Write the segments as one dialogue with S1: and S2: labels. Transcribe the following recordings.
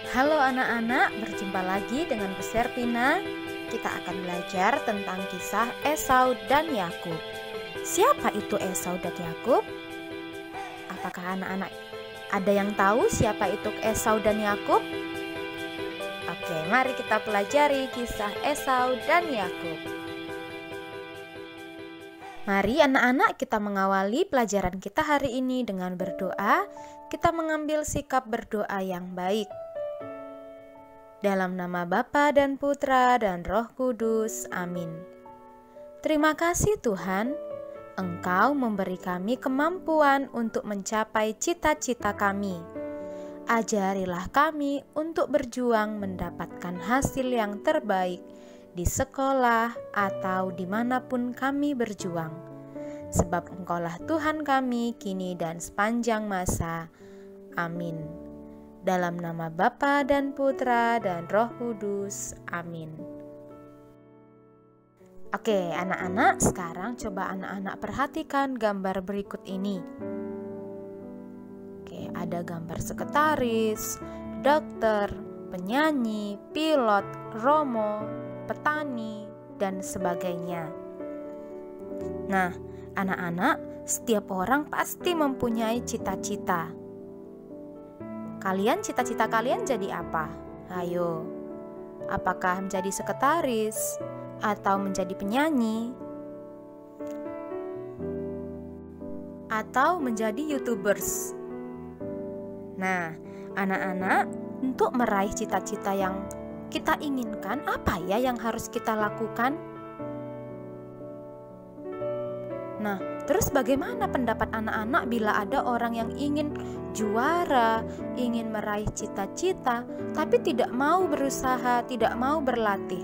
S1: Halo anak-anak, berjumpa lagi dengan Bu Serpina. Kita akan belajar tentang kisah Esau dan Yakub. Siapa itu Esau dan Yakub? Apakah anak-anak ada yang tahu siapa itu Esau dan Yakub? Oke, mari kita pelajari kisah Esau dan Yakub. Mari anak-anak kita mengawali pelajaran kita hari ini dengan berdoa. Kita mengambil sikap berdoa yang baik. Dalam nama Bapa dan Putra dan Roh Kudus, amin. Terima kasih Tuhan, Engkau memberi kami kemampuan untuk mencapai cita-cita kami. Ajarilah kami untuk berjuang mendapatkan hasil yang terbaik di sekolah atau dimanapun kami berjuang. Sebab Engkaulah Tuhan kami kini dan sepanjang masa. Amin. Dalam nama Bapa dan Putra dan Roh Kudus. Amin. Oke, anak-anak, sekarang coba anak-anak perhatikan gambar berikut ini. Oke, ada gambar sekretaris, dokter, penyanyi, pilot, romo, petani, dan sebagainya. Nah, anak-anak, setiap orang pasti mempunyai cita-cita. Kalian, cita-cita kalian jadi apa? Ayo, apakah menjadi sekretaris atau menjadi penyanyi atau menjadi YouTubers? Nah, anak-anak, untuk meraih cita-cita yang kita inginkan, apa ya yang harus kita lakukan? Nah, terus bagaimana pendapat anak-anak bila ada orang yang ingin juara, ingin meraih cita-cita, tapi tidak mau berusaha, tidak mau berlatih?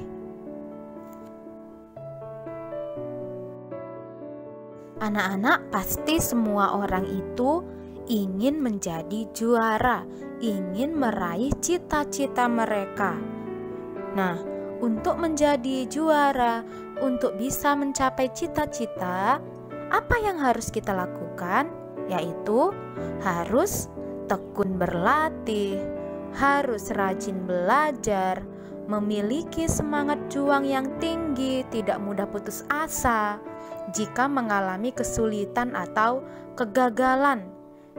S1: Anak-anak, pasti semua orang itu ingin menjadi juara, ingin meraih cita-cita mereka. Nah, untuk menjadi juara, untuk bisa mencapai cita-cita, apa yang harus kita lakukan? Yaitu harus tekun berlatih, harus rajin belajar, memiliki semangat juang yang tinggi, tidak mudah putus asa jika mengalami kesulitan atau kegagalan.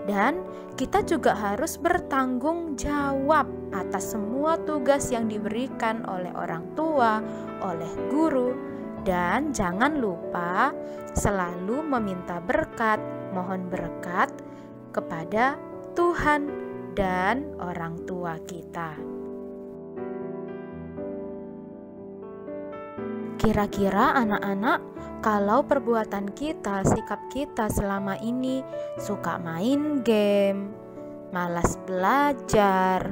S1: Dan kita juga harus bertanggung jawab atas semua tugas yang diberikan oleh orang tua, oleh guru. Dan jangan lupa selalu meminta berkat, mohon berkat kepada Tuhan dan orang tua kita. Kira-kira anak-anak, kalau perbuatan kita, sikap kita selama ini suka main game, malas belajar,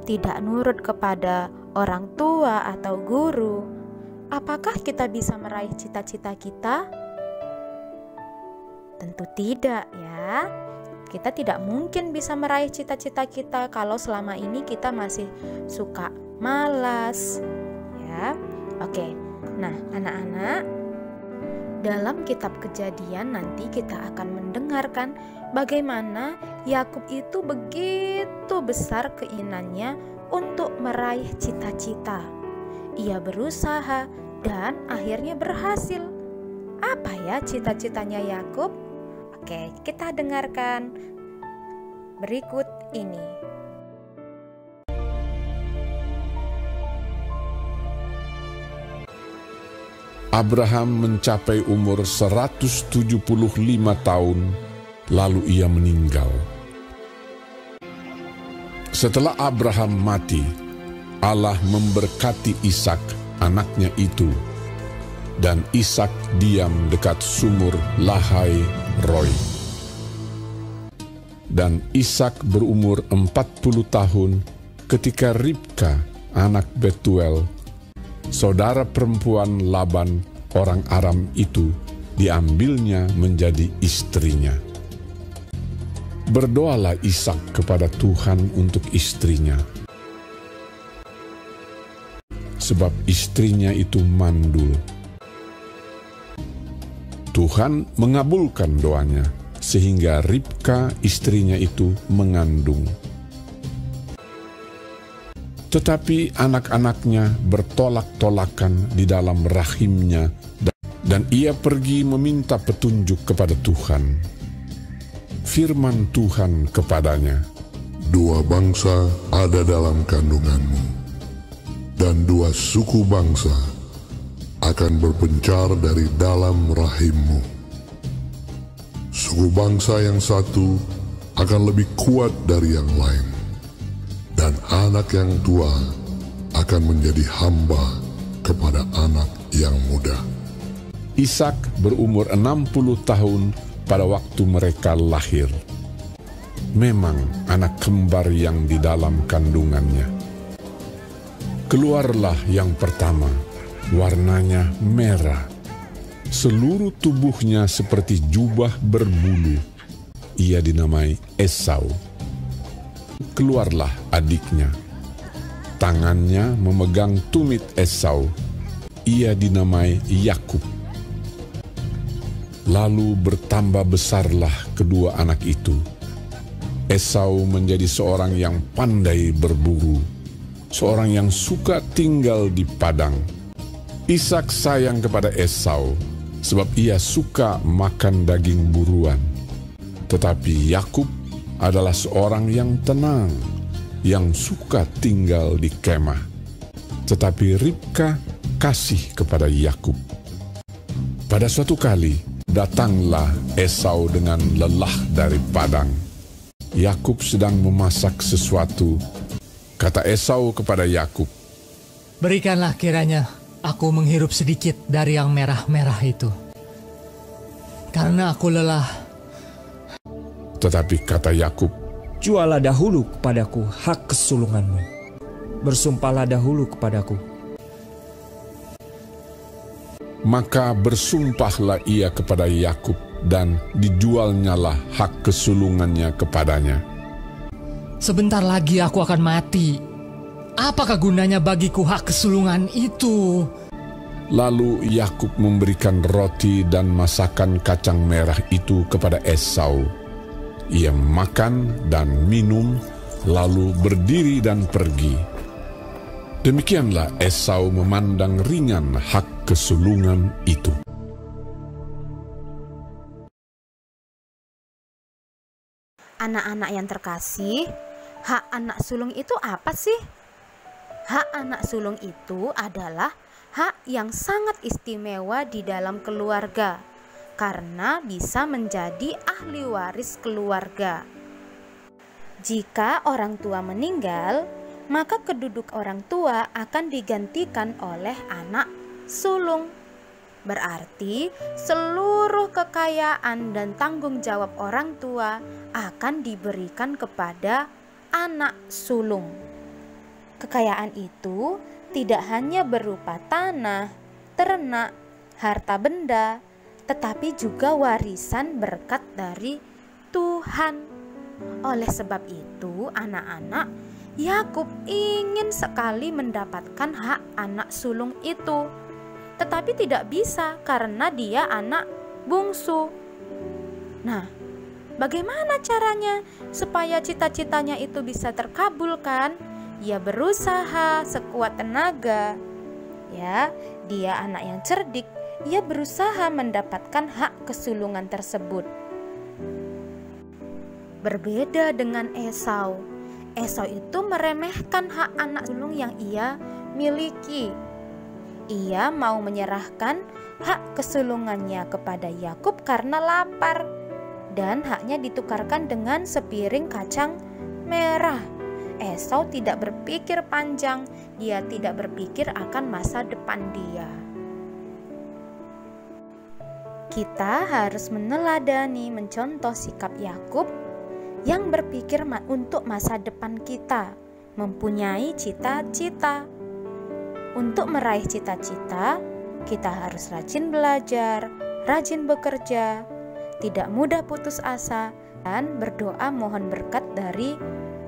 S1: tidak nurut kepada orang tua atau guru, apakah kita bisa meraih cita-cita kita? Tentu tidak ya. Kita tidak mungkin bisa meraih cita-cita kita kalau selama ini kita masih suka malas ya. Oke. Nah, anak-anak, dalam kitab Kejadian nanti kita akan mendengarkan bagaimana Yakub itu begitu besar keinginannya untuk meraih cita-cita. Ia berusaha dan akhirnya berhasil. Apa ya cita-citanya Yakub? Oke, kita dengarkan berikut ini.
S2: Abraham mencapai umur 175 tahun, lalu ia meninggal. Setelah Abraham mati, Allah memberkati Ishak, anaknya itu, dan Ishak diam dekat sumur Lahai Roi. Dan Ishak berumur 40 tahun ketika Ribka, anak Betuel, saudara perempuan Laban, orang Aram itu, diambilnya menjadi istrinya. Berdoalah Ishak kepada Tuhan untuk istrinya, sebab istrinya itu mandul. Tuhan mengabulkan doanya, sehingga Ribka istrinya itu mengandung. Tetapi anak-anaknya bertolak-tolakan di dalam rahimnya, dan ia pergi meminta petunjuk kepada Tuhan. Firman Tuhan kepadanya,
S3: "Dua bangsa ada dalam kandunganmu, dan dua suku bangsa akan berpencar dari dalam rahimmu. Suku bangsa yang satu akan lebih kuat dari yang lain, dan anak yang tua akan menjadi hamba kepada anak yang muda."
S2: Ishak berumur 60 tahun pada waktu mereka lahir. Memang anak kembar yang di dalam kandungannya. Keluarlah yang pertama, warnanya merah. Seluruh tubuhnya seperti jubah berbulu. Ia dinamai Esau. Keluarlah adiknya. Tangannya memegang tumit Esau. Ia dinamai Yakub. Lalu bertambah besarlah kedua anak itu. Esau menjadi seorang yang pandai berburu, seorang yang suka tinggal di padang. Ishak sayang kepada Esau, sebab ia suka makan daging buruan. Tetapi Yakub adalah seorang yang tenang, yang suka tinggal di kemah. Tetapi Ribka kasih kepada Yakub. Pada suatu kali, datanglah Esau dengan lelah dari padang. Yakub sedang memasak sesuatu. Kata Esau kepada Yakub,
S4: "Berikanlah kiranya aku menghirup sedikit dari yang merah-merah itu, karena aku lelah."
S2: Tetapi kata Yakub,
S5: "Jualah dahulu kepadaku hak kesulunganmu. Bersumpahlah dahulu kepadaku."
S2: Maka bersumpahlah ia kepada Yakub, dan dijualnyalah hak kesulungannya kepadanya.
S4: "Sebentar lagi aku akan mati. Apakah gunanya bagiku hak kesulungan itu?"
S2: Lalu Yakub memberikan roti dan masakan kacang merah itu kepada Esau. Ia makan dan minum, lalu berdiri dan pergi. Demikianlah Esau memandang ringan hak kesulungan itu.
S1: Anak-anak yang terkasih, hak anak sulung itu apa sih? Hak anak sulung itu adalah hak yang sangat istimewa di dalam keluarga, karena bisa menjadi ahli waris keluarga. Jika orang tua meninggal, maka keduduk orang tua akan digantikan oleh anak sulung. Berarti seluruh kekayaan dan tanggung jawab orang tua akan diberikan kepada anak sulung. Kekayaan itu tidak hanya berupa tanah, ternak, harta benda, tetapi juga warisan berkat dari Tuhan. Oleh sebab itu, anak-anak, Yakub ingin sekali mendapatkan hak anak sulung itu, tetapi tidak bisa karena dia anak bungsu. Nah, bagaimana caranya supaya cita-citanya itu bisa terkabulkan? Ia berusaha sekuat tenaga. Ya, dia anak yang cerdik. Ia berusaha mendapatkan hak kesulungan tersebut. Berbeda dengan Esau. Esau itu meremehkan hak anak sulung yang ia miliki. Ia mau menyerahkan hak kesulungannya kepada Yakub karena lapar, dan haknya ditukarkan dengan sepiring kacang merah. Esau tidak berpikir panjang, dia tidak berpikir akan masa depan dia. Kita harus meneladani, mencontoh sikap Yakub yang berpikir untuk masa depan kita, mempunyai cita-cita. Untuk meraih cita-cita, kita harus rajin belajar, rajin bekerja, tidak mudah putus asa, dan berdoa mohon berkat dari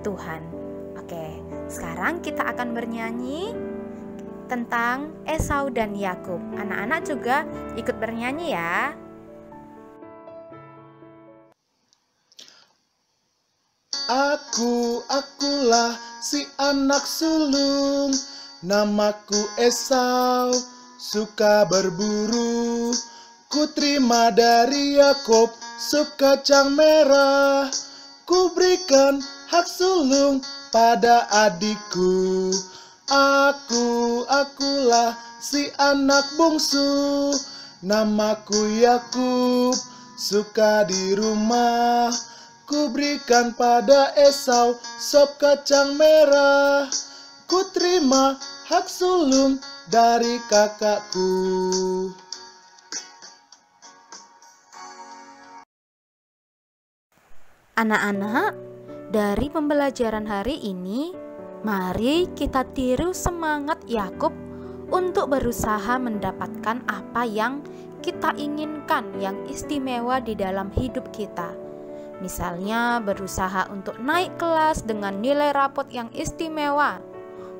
S1: Tuhan. Oke, sekarang kita akan bernyanyi tentang Esau dan Yakub. Anak-anak juga ikut bernyanyi ya.
S6: Akulah si anak sulung. Namaku Esau, suka berburu. Ku terima dari Yakob sup kacang merah. Ku berikan hak sulung pada adikku. Akulah si anak bungsu. Namaku Yakub, suka di rumah. Ku berikan pada Esau sop kacang merah. Ku terima hak sulung dari kakakku.
S1: Anak-anak, dari pembelajaran hari ini, mari kita tiru semangat Yakub untuk berusaha mendapatkan apa yang kita inginkan yang istimewa di dalam hidup kita. Misalnya berusaha untuk naik kelas dengan nilai rapot yang istimewa,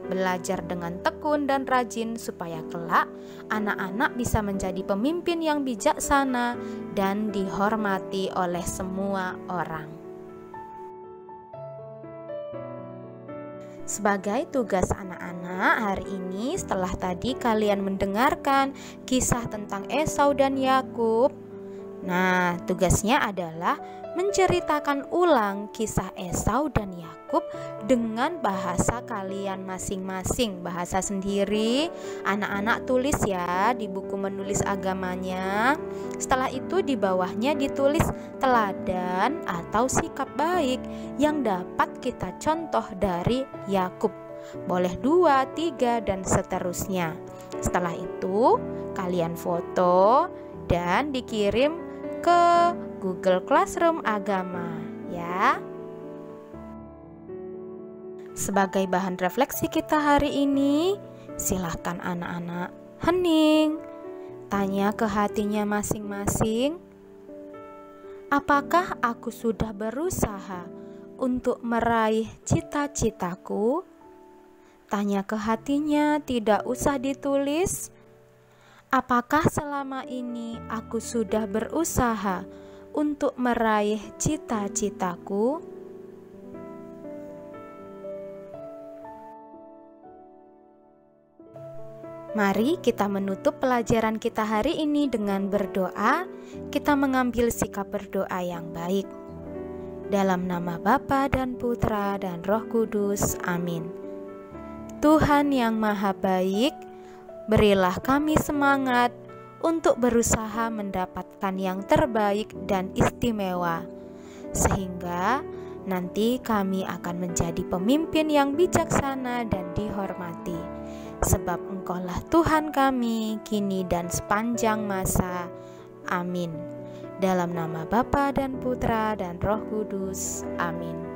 S1: belajar dengan tekun dan rajin supaya kelak anak-anak bisa menjadi pemimpin yang bijaksana dan dihormati oleh semua orang. Sebagai tugas anak-anak hari ini, setelah tadi kalian mendengarkan kisah tentang Esau dan Yakub, nah tugasnya adalah menceritakan ulang kisah Esau dan Yakub dengan bahasa kalian masing-masing, bahasa sendiri. Anak-anak tulis ya di buku menulis agamanya. Setelah itu di bawahnya ditulis teladan atau sikap baik yang dapat kita contoh dari Yakub. Boleh 2, 3 dan seterusnya. Setelah itu kalian foto dan dikirim ke Google Classroom Agama ya. Sebagai bahan refleksi kita hari ini, silahkan anak-anak hening, tanya ke hatinya masing-masing, apakah aku sudah berusaha untuk meraih cita-citaku? Tanya ke hatinya, tidak usah ditulis. Apakah selama ini aku sudah berusaha untuk meraih cita-citaku? Mari kita menutup pelajaran kita hari ini dengan berdoa. Kita mengambil sikap berdoa yang baik. Dalam nama Bapa dan Putra dan Roh Kudus. Amin. Tuhan yang Maha Baik, berilah kami semangat untuk berusaha mendapatkan yang terbaik dan istimewa, sehingga nanti kami akan menjadi pemimpin yang bijaksana dan dihormati. Sebab Engkaulah Tuhan kami, kini dan sepanjang masa. Amin. Dalam nama Bapa dan Putra dan Roh Kudus. Amin.